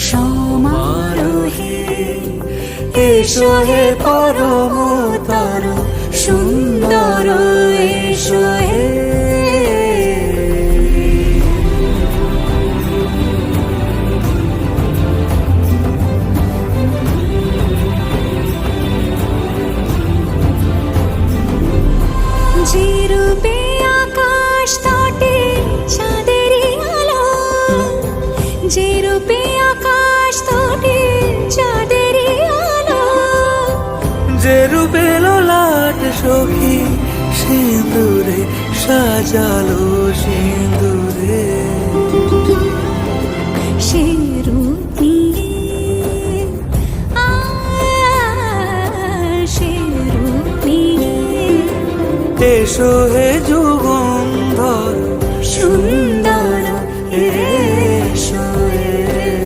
সমারোহে এসো হে পরমতর সুন্দর এসো হে। যে রূপে আকাশ তটে চাঁদেরই আলো, যে রূপে আকাশ তটে চাঁদেরই আলো, যে রূপে ললাট সখী সিঁদুরে সাজালো সিঁদুরে, সে রূপ নিয়ে সে রূপ নিয়ে এসো হে যুগন্ধর সুন্দর